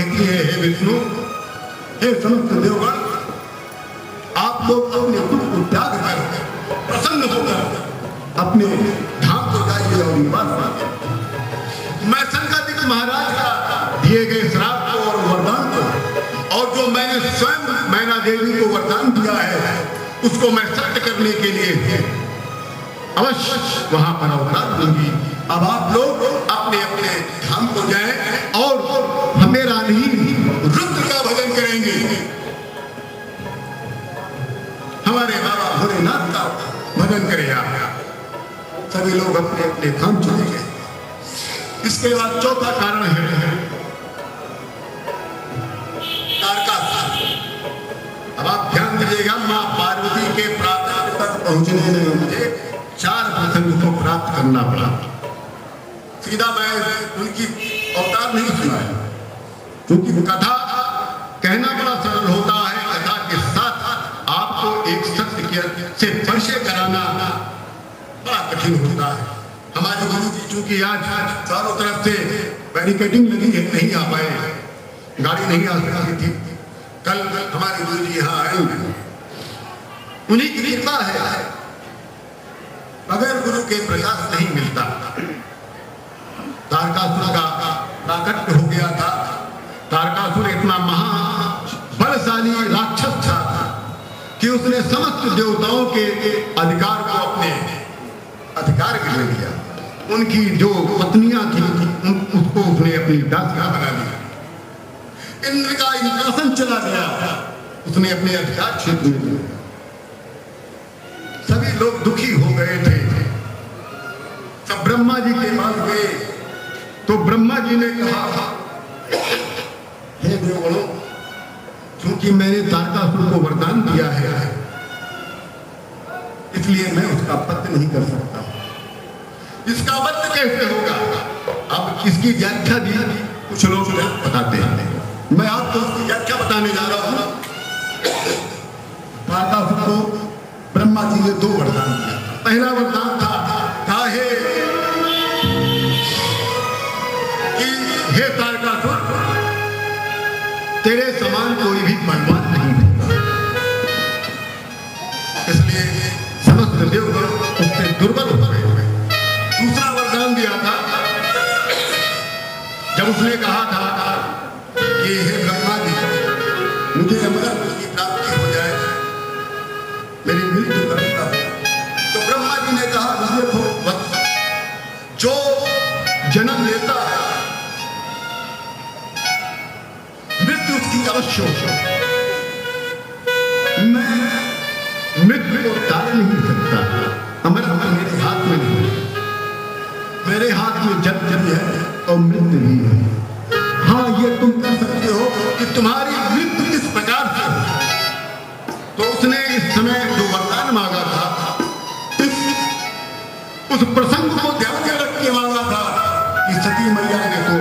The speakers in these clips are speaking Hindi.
कहती है, हे विष्णु, हे समस्त देवगण, आप लोग अपने दुख को त्याग कर प्रसन्न होकर अपने धाम को जाइए और निवास कीजिए। मैं शंकरादित्य महाराज का दिए गए श्राप को और वरदान को, और जो मैंने स्वयं मैना देवी को वरदान दिया है, उसको मैं सत्य करने के लिए अवश्य वहां पर अवतार दूंगी। अब आप लोग अपने अपने धाम को जाएं और मेरा नहीं रुद्र का भजन करेंगे, हमारे बाबा भोलेनाथ का भजन करें। आप सभी लोग अपने अपने धाम चले गए। इसके बाद चौथा कारण है तारकासुर। अब आप ध्यान दीजिएगा, मां पार्वती के प्राप्त तक पहुंचने में मुझे 4 प्रसंग को प्राप्त करना पड़ा। सीधा मैं उनकी अवतार नहीं सुनाया, क्योंकि कथा कहना बड़ा सरल होता है, कथा के साथ आपको एक सत्य से परिचय कराना बड़ा कठिन होता है। हमारे गुरु जी चूंकि आज चारों तरफ से बैरिकेडिंग लगी है, नहीं आ पाए, गाड़ी नहीं आ सकती थी। कल हमारे गुरु जी यहाँ आए, उन्हीं की कृपा है, बगैर गुरु के प्रकाश नहीं मिलता। तारकासुर का प्राकट्य हो गया था। तारकासुर इतना महाबलशाली राक्षस था कि उसने समस्त देवताओं के अधिकार को अपने अधिकार में ले लिया। उनकी जो पत्नियां थी उसको उसने अपनी दासियां बना लिया। इंद्र का इंद्रासन चला गया, उसने अपने अधिकार क्षेत्र में लिया। सभी लोग दुखी हो गए थे। सब ब्रह्मा जी के पास गए तो ब्रह्मा जी ने कहा, हे देवगणों, क्योंकि मैंने तारकासुर को वरदान दिया है, इसलिए मैं उसका वध नहीं कर सकता। इसका वध कैसे होगा? अब इसकी व्याख्या भी कुछ लोग बताते हैं, मैं आपको उसकी व्याख्या बताने जा रहा हूं। तारकासुर को ब्रह्मा जी ने 2 वरदान दिया। पहला वरदान था, काहे कि हे तारकासुर, तेरे समान कोई भी बलवान नहीं होगा, इसलिए समस्त देवगण उससे दुर्बल हो गए। दूसरा वरदान दिया था, जब उसने कहा था कि हे ब्रह्मा जी, मुझे अमृत की प्राप्ति हो जाए, मेरी मृत्यु करता, तो ब्रह्मा जी ने कहा, जो जन्म लेता है मृत्यु उसकी अवश्य हो। मैं मृत्यु को टाल नहीं सकता, अमर मेरे हाथ में नहीं है। मेरे हाथ में जब है और मृत्यु नहीं है। हाँ, ये तुम कर सकते हो कि तुम्हारी मृत्यु किस प्रकार से हो। तो उसने इस समय जो वरदान मांगा था, उस प्रसंग को ध्यान में रख के मांगा था कि सती मैया ने तो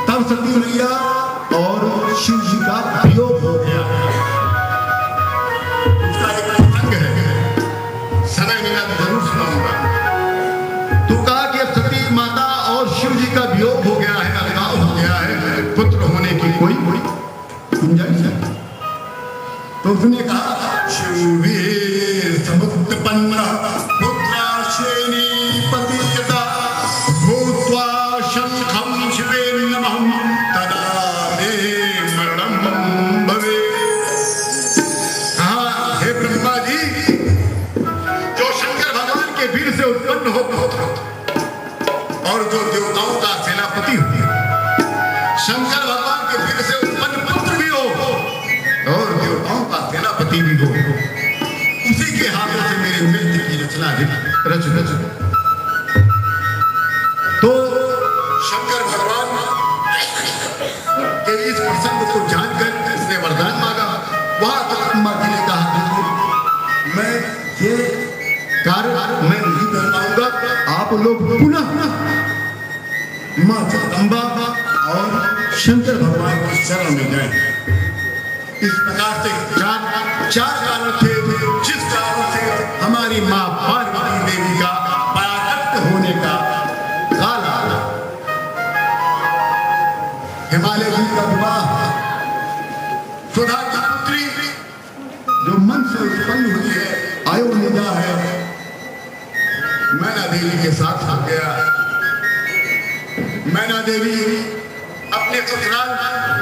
तब सती मैया और शिव जी का वियोग हो गया। उसका एक प्रसंग है, समय मिला तो जरूर सुनाऊंगा। तो कहा कि अब सती माता और शिव जी का वियोग हो गया है, अलगाव हो गया है, पुत्र होने की कोई गुंजाइश है। तो उसने कहा, शिवी समुत्पन्न पुत्राश्रेणी पतिता भूत्वा शंखं शिवेन्नमहं तदा मे मरणं भवेत्। कहा, हे ब्रह्मा जी, जो शंकर भगवान के वीर से उत्पन्न हो और जो देवताओं का सेनापति हो, शंकर भगवान के वीर से उत्पन्न पुत्र भी हो और देवताओं का सेनापति भी हो, उसी के हाथों से मेरी मृत्यु की रचना रच। तो शंकर भगवान के इस प्रसंग को जानकर इसने वरदान मांगा। वहां तक ब्रह्मा जी ने कहा, मैं ये कार्य मैं नहीं कर पाऊंगा, आप लोग पुनः मां जगदंबा और शंकर भगवान के शरण में जाएं। इस प्रकार से चार कारण थे, जिस कारण से हमारी मां पार्वती देवी का पराकट्य होने का काल आया। हिमालय जी का विवाह सुधा की पुत्री जो मन से उत्पन्न हुई है, अयोनिजा है, मैना देवी के साथ हो गया। मैना देवी अपने ससुराल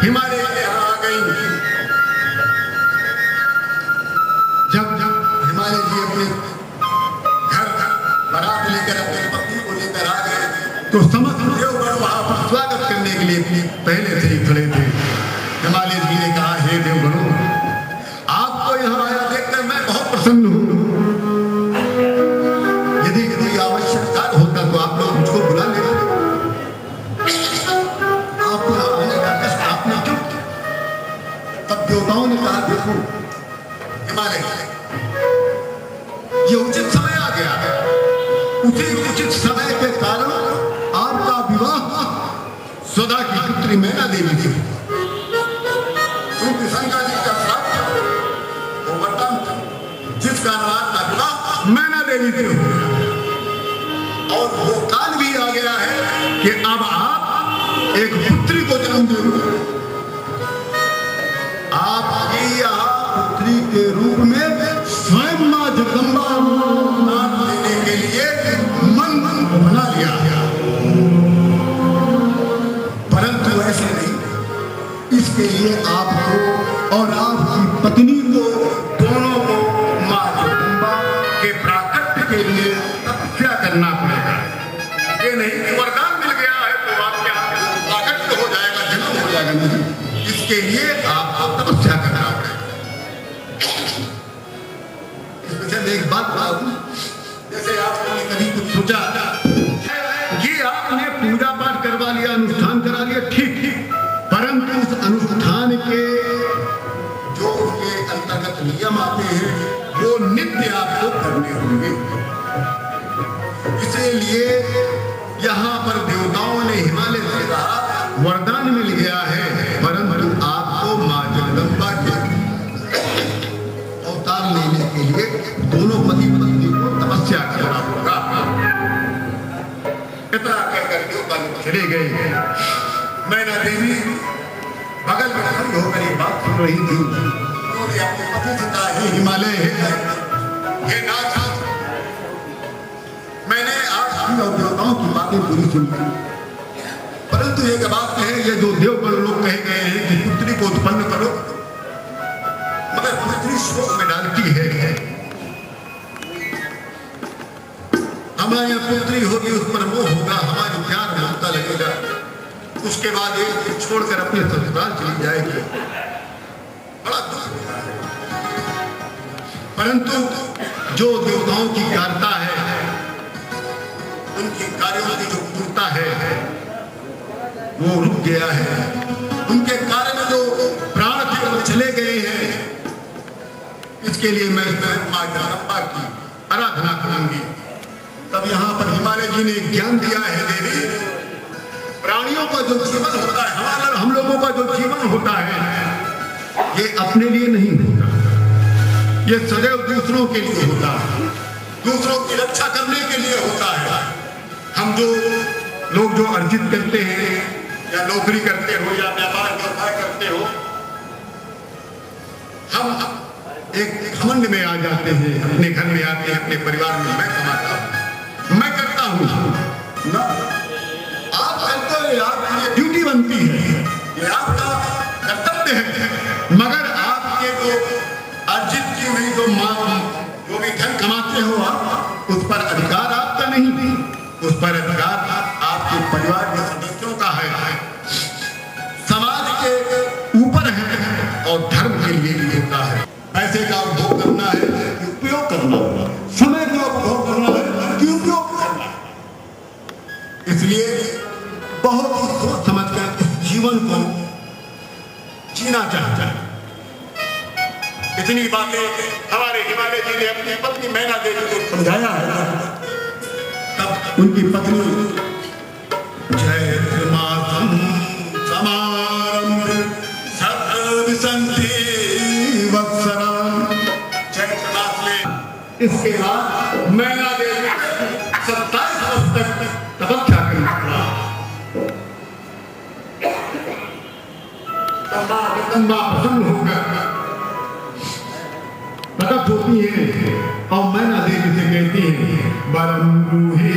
हिमालय के यहाँ आ गई। जब हिमालय जी अपने घर बारात लेकर अपने पत्नी को लेकर आ गए तो समस्त देवगण वहां पर स्वागत करने के लिए पहले से ही खड़े थे। हिमालय जी ने कहा, हे देवगणों, आपको यहाँ आया देखकर मैं बहुत प्रसन्न हूँ। यदि कोई आवश्यक कार्य होता तो आप लोग मुझको बुला लेते। आप यहाँ आने का कष्ट आपने क्यों किया? तब देवताओं ने कहा, देखो हिमालय, ये उचित समय आ गया है। उसी उचित समय के कारण आपका विवाह सुधा की पुत्री मैना देवी थी। क्योंकि शंकर जी का श्राप वो वरदान था, जिस कारण आपका विवाह मैना देवी से हो गया। और वो काल भी आ गया है कि अब आप एक पुत्री को जन्म दोगे। आपकी यहाँ पुत्री के रूप में स्वयं मां जगदंबा नाम देने के लिए मन बना लिया। परंतु ऐसे नहीं, इसके लिए आपको और आपकी पत्नी को दोनों को मां जगदंबा के प्राकट्य के लिए तपस्या करना पड़ेगा। ये नहीं कि वरदान मिल गया है तो आपके यहाँ प्राकट्य हो जाएगा, जन्म हो जाएगा, नहीं। इसके लिए आपको तपस्या करना पड़ेगा। एक बात बताऊं, जैसे आपने कभी कुछ सोचा कि आपने पूजा पाठ करवा लिया, अनुष्ठान करा लिया, ठीक, परंतु उस अनुष्ठान के जो उसके अंतर्गत नियम आते हैं वो नित्य आपको करने होंगे। इसीलिए यहाँ पर देवताओं ने हिमालय से कहा, वरदान मिल गया है, परंतु आपको मां जगदंबा के अवतार लेने के लिए दोनों पति पत्नी को तपस्या करना होगा। इतना कहकर देवगण चले गए। मैना देवी बगल में खड़ी होकर ये बात सुन रही थी। उन्होंने अपने पति से कहा, हे हिमालय, हे नाथ, मैंने आप और देवताओं की बातें पूरी सुन ली, परंतु एक बात है, ये जो देवगण लोग कहे गए हैं कि पुत्री को उत्पन्न करो, मगर पुत्री शोक में डालती है। हमारे यहाँ पुत्री होगी, उस पर मोह होगा, हमारी प्यार ममता लगेगा, उसके बाद एक छोड़कर अपने ससुराल चली जाएगी, बड़ा दुख होगा। परंतु जो देवताओं की कारता है, उनके कार्यों की जो पूर्ता है वो रुक गया है। उनके कार्य में जो प्राण थे वो चले गए हैं। इसके लिए मैं मां जगदंबा की आराधना करूंगी। तब यहाँ पर हिमालय जी ने ज्ञान दिया है, देवी, प्राणियों का जो जीवन होता है, हम लोगों का जो जीवन होता है, ये अपने लिए नहीं होता, ये सदैव दूसरों के लिए होता है, दूसरों की रक्षा करने के लिए होता है। हम जो लोग जो अर्जित करते हैं, या नौकरी करते हो, या व्यापार व्यवसाय करते हो, हम एक घमंड में आ जाते हैं, अपने घर में आते हैं, अपने परिवार में मैं कमाता हूं, मैं करता हूं ना। आप करते हो, आपकी ड्यूटी बनती है, ये आपका कर्तव्य है, मगर आपके जो अर्जित की हुई जो भी धन कमाते हो आप, उस पर अधिकार आपका नहीं, उस पर अधिकार आपके परिवार के सदस्यों का है, समाज के ऊपर है, और धर्म के लिए भी होता है। पैसे का उपभोग करना है कि उपयोग करना है, समय का उपभोग करना है कि उपयोग करना है। इसलिए बहुत ही सोच समझकर इस जीवन को जीना चाहता है। इतनी बातें हमारे हिमालय जी ने अपनी पत्नी मैना देवी को समझाया है। तब उनकी पत्नी जय मातम समारंभ सत्संति वत्सरम चैत्र मास में, इसके बाद मैना देवी 27 वर्ष तक तपस्या करना पड़ा। जगदम्बा प्रसन्न होकर प्रकट होती है और मैना देवी से कहती है बरम रूहे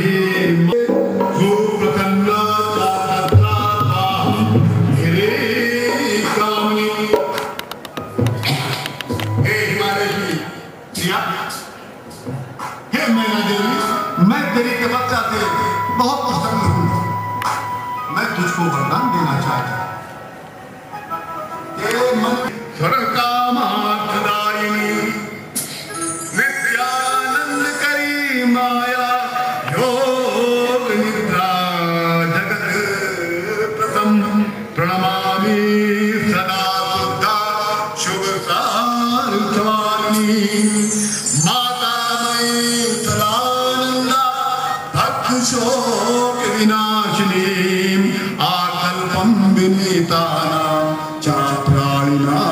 जो प्रसन्न मेरे कामनी। हे हिमालय की प्रिया, हे मैना देवी, मैं तेरी तपस्या से बहुत प्रसन्न हूँ। मैं तुझको वरदान देना चाहता हूँ। सर्वकामार्थदायिनी नित्यानंद करी माया योग निद्रा जगत प्रथम प्रणमामि सदा बुद्धा शुभ सारथवानी माता मयि सदानंदा भक्त शोक विनाशिनी आकल्पम विनीतानां चात्राणिनां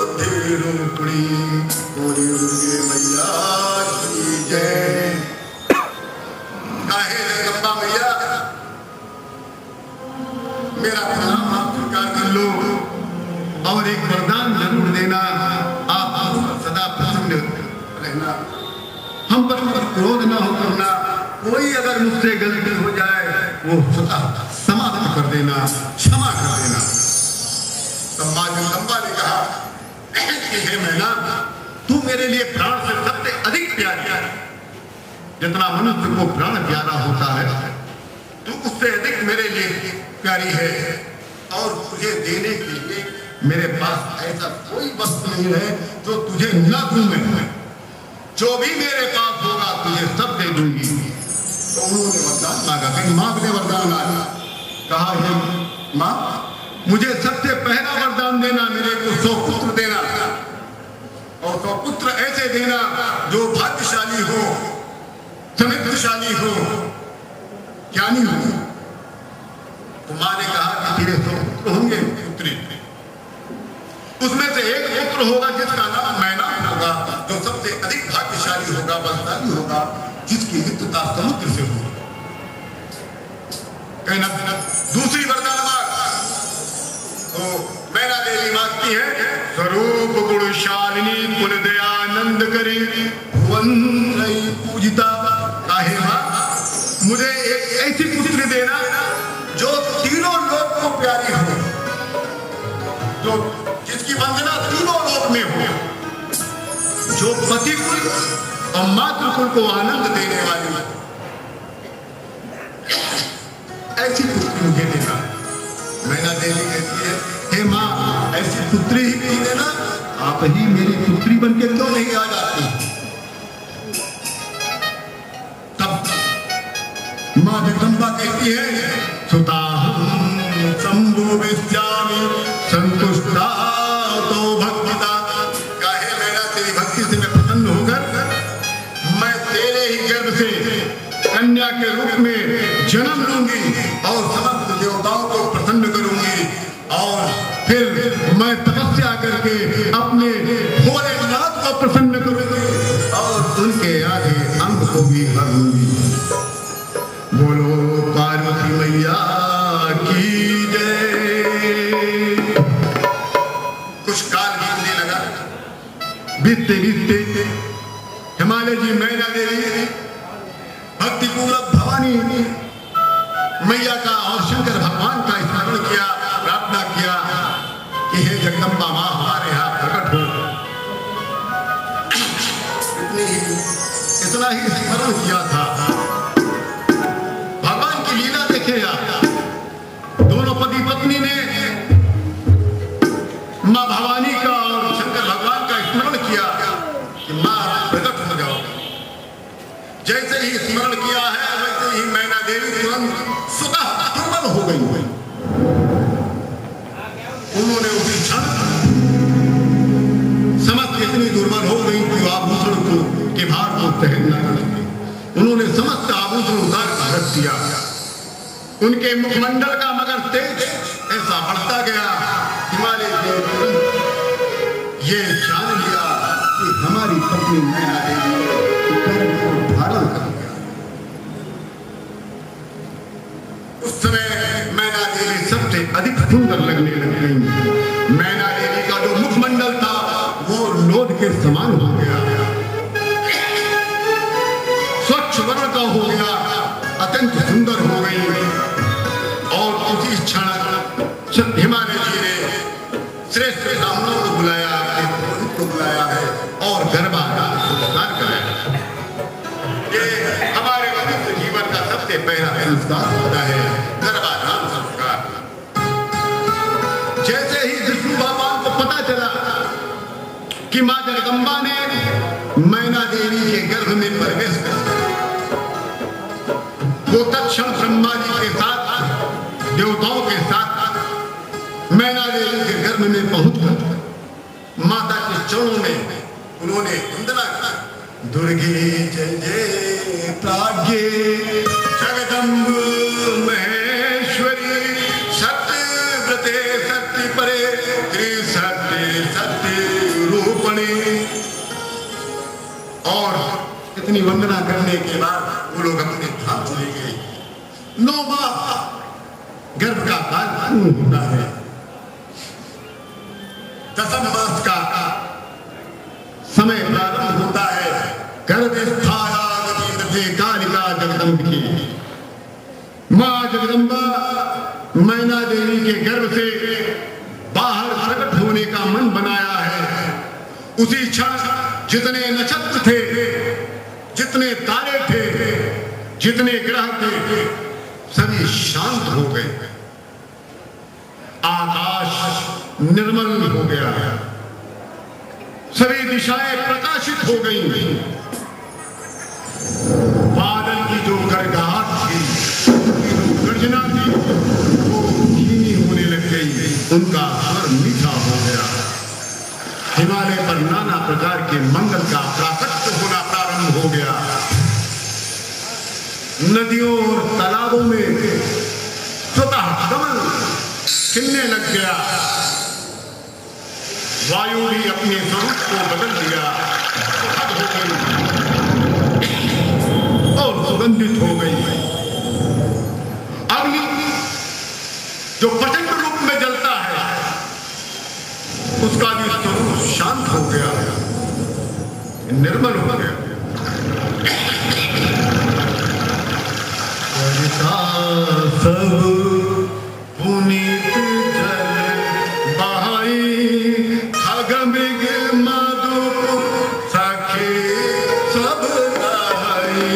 बुद्धिरूपिणी। बोली दुर्गे मैया की जय। काहे जगदम्बा मैया, मेरा प्रणाम आप स्वीकार कर लो और एक वरदान जरूर देना। आप सदा प्रसन्न रहना, हम पर क्रोध न हो करना। कोई अगर मुझसे गलती हो जाए वो सदा समाप्त कर देना, क्षमा कर देना। तब मां जगदम्बा ने कहा कि हे मैना, तू मेरे लिए प्राण से सबसे अधिक प्यारी है। जितना मनुष्य को प्राण प्यारा होता है, तू उससे अधिक मेरे लिए प्यारी है। और तुझे देने के लिए मेरे पास ऐसा कोई वस्तु नहीं है जो तुझे न दूं मैं। जो भी मेरे पास होगा तुझे सब दे दूंगी। तो उन्होंने वरदान मांगा, फिर मां ने वरदान मांगा, कहा हे मां, मुझे सबसे पहला वरदान देना, मेरे को 100 पुत्र देना और 100 पुत्र ऐसे देना जो भाग्यशाली हो, समृद्धशाली हो, ज्ञानी हो। तो मां ने कहा कि तेरे 100 पुत्र होंगे, पुत्री। उसमें से एक पुत्र होगा जिसका नाम मैना होगा, जो सबसे अधिक भाग्यशाली होगा, बलशाली होगा, जिसकी मित्रता समुद्र से होगी। कहना दूसरी वरदान मांग। तो मैना देवी मांगती है स्वरूप गुणशालिनी कुल दयानंद करी भुवन पूजिता। काहे मां, मुझे एक ऐसी पुत्री देना जो तीनों लोक को प्यारी हो, जो जिसकी वंदना तीनों लोक में हो, जो पति कुल और मातृकुल को आनंद देने वाली ऐसी पुत्री मुझे देना। मैना देवी कहती है हे मां, ऐसी पुत्री ही नहीं देना, आप ही मेरी पुत्री बन के क्यों नहीं आ जाती। तब मां जगदम्बा कहती है सुताहं संभुविष्यामि संतुष्टा तो भक्तिता। काहे मैना, तेरी भक्ति से मैं प्रसन्न होकर मैं तेरे ही गर्भ से कन्या के रूप में जन्म लूंगी और समस्त देवताओं को प्रसन्न करूंगी। और फिर मैं तपस्या करके अपने भोलेनाथ को प्रसन्न करूंगी और उनके आगे अंग को भी भर लूंगी। बोलो पार्वती मैया की जय। कुछ काल बीतने लगा, बीतते बीतते हिमालय जी मैना देवी भक्तिपूर्वक भवानी मैया का और शंकर भगवान का स्मरण किया, प्रार्थना किया कि हे जगदम्बा मां, हमारे यहाँ प्रकट हो। इतना ही स्मरण किया था। भगवान की लीला देखे दोनों पति पत्नी ने मां भवानी का और शंकर भगवान का स्मरण किया कि मां प्रकट हो जाओ। जैसे ही स्मरण किया है वैसे ही मैना देवी तुरंत स्वतः दुर्बल हो गई। उन्होंने उसी क्षण समस्त इतनी दुर्बल हो गई कि आभूषण को के भार को सहन न कर सके। उन्होंने समस्त आभूषण उतार कर रख दिया। उनके मुखमंडल का मगर तेज ऐसा बढ़ता गया, हिमालय ने ये जान लिया कि हमारी पत्नी मैना देवी को धारण कर लिया। उस समय मैना देवी सबसे से अधिक सुंदर लगने लग गई। मैना देवी का जो मुखमंडल था वो लोध के समान हो गया, स्वच्छ वर्ण का हो गया, अत्यंत सुंदर हो गई। और उसी क्षण हिमालय जी ने श्रेष्ठ ब्राह्मणों को बुलाया, पुरोहित को बुलाया है और गर्भाधान संस्कार कराया। ये हमारे मनुष्य जीवन का सबसे पहला संस्कार होता है, गर्भाधान संस्कार। जैसे ही विष्णु भगवान को पता चला कि मां जगदंबा ने मैना देवी के गर्भ में प्रवेश कर दिया, वो तत्क्षण ब्रह्मा जी के साथ, देवताओं के साथ मैना देवी के गर्भ में पहुंचकर माता के चरणों में उन्होंने वंदना की। दुर्गे जय जय प्राज्ञे जगदम्ब महेश्वरी सत्यव्रते सत्य परे त्रिसत्य सत्य रूपणी। और इतनी वंदना करने के बाद वो लोग अपने धाम चले गए। 9 माह गर्भ का काल पूर्ण होता है, 10 मास का समय प्रारंभ होता है। गर्भस्थायागति कालिका जगदम्ब की मां जगदम्बा मैना देवी के गर्भ से बाहर प्रकट होने का मन बनाया है। उसी क्षण जितने नक्षत्र थे, जितने तारे थे, जितने ग्रह थे, सभी शांत हो गए। आकाश निर्मल हो गया, सभी दिशाएं प्रकाशित हो गई। बादल की जो गड़गड़ाहट थी, गर्जना थी, वो धीमी होने लग गई, उनका स्वर मीठा हो गया। हिमालय पर नाना प्रकार के मंगल का प्राकट्य होना प्रारंभ हो गया। नदियों और तालाबों में स्वतः कमल खिलने लग गया। वायु भी अपने स्वरूप को बदल दिया, सुखद हो गई और सुगंधित हो गई। अग्नि जो प्रचंड रूप में जलता है, उसका भी स्वरूप शांत हो गया, निर्मल हो गया। सब पुनीत जल बहाई, खग मृग मधु सखे सब नहाई।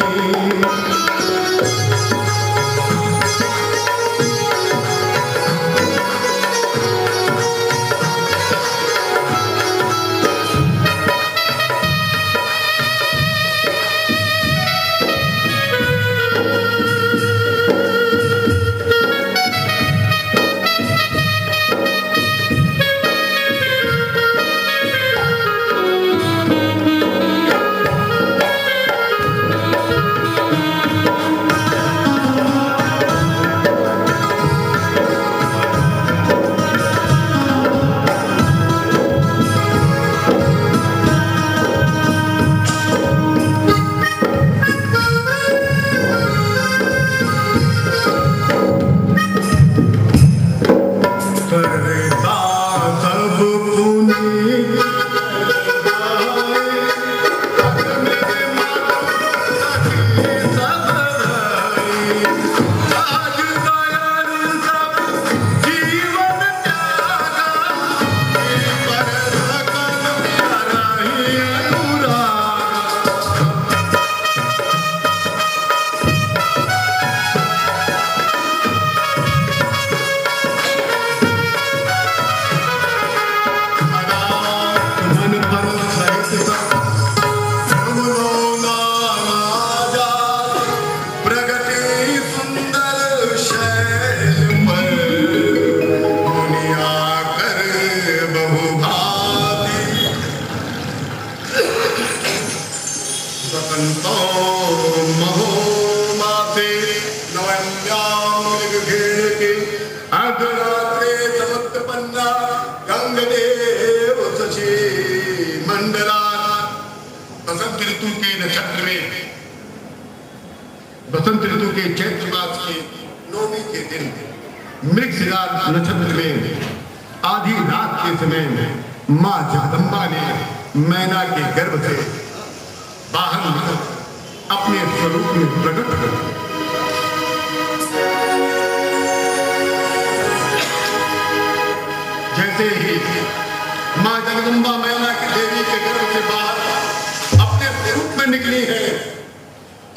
बसंत ऋतु के चैत्र मास के 9वीं के दिन मृगशिरा नक्षत्र में आधी रात के समय में मां जगदम्बा ने मैना के गर्भ से बाहर निकल अपने स्वरूप में प्रकट कर जैसे ही मां जगदम्बा मैना की देवी के गर्भ से बाहर अपने स्वरूप में निकली है,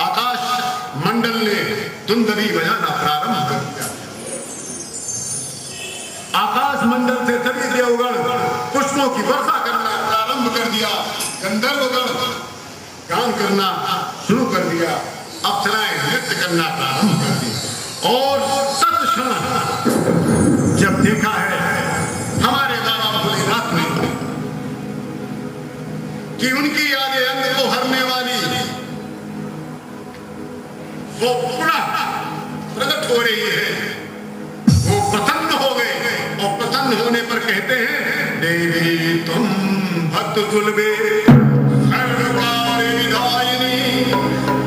आकाश मंडल ने धुंधरी बजाना प्रारंभ कर दिया। आकाश मंडल से सभी देवगण पुष्पों की वर्षा करना प्रारंभ कर दिया। गंधर्वगण गान करना शुरू कर दिया। अप्सराएं नृत्य करना प्रारंभ कर दी। और तत्क्षण जब देखा है हमारे बाबा भोलेनाथ ने कि उनकी यादें अंग को हरने वाली वो पुनः प्रकट हो रही है, वो प्रसन्न हो गए और प्रसन्न होने पर कहते हैं देवी तुम भक्त सुलभे सर्वकार्य विधायिनी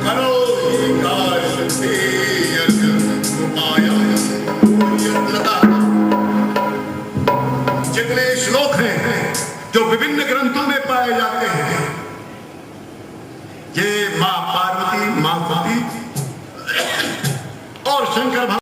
करो ही कार्य सिद्धि उपाय। जितने श्लोक हैं जो विभिन्न ग्रंथों में पाए जाते हैं, ये मां पार्वती, मां सती और शंकर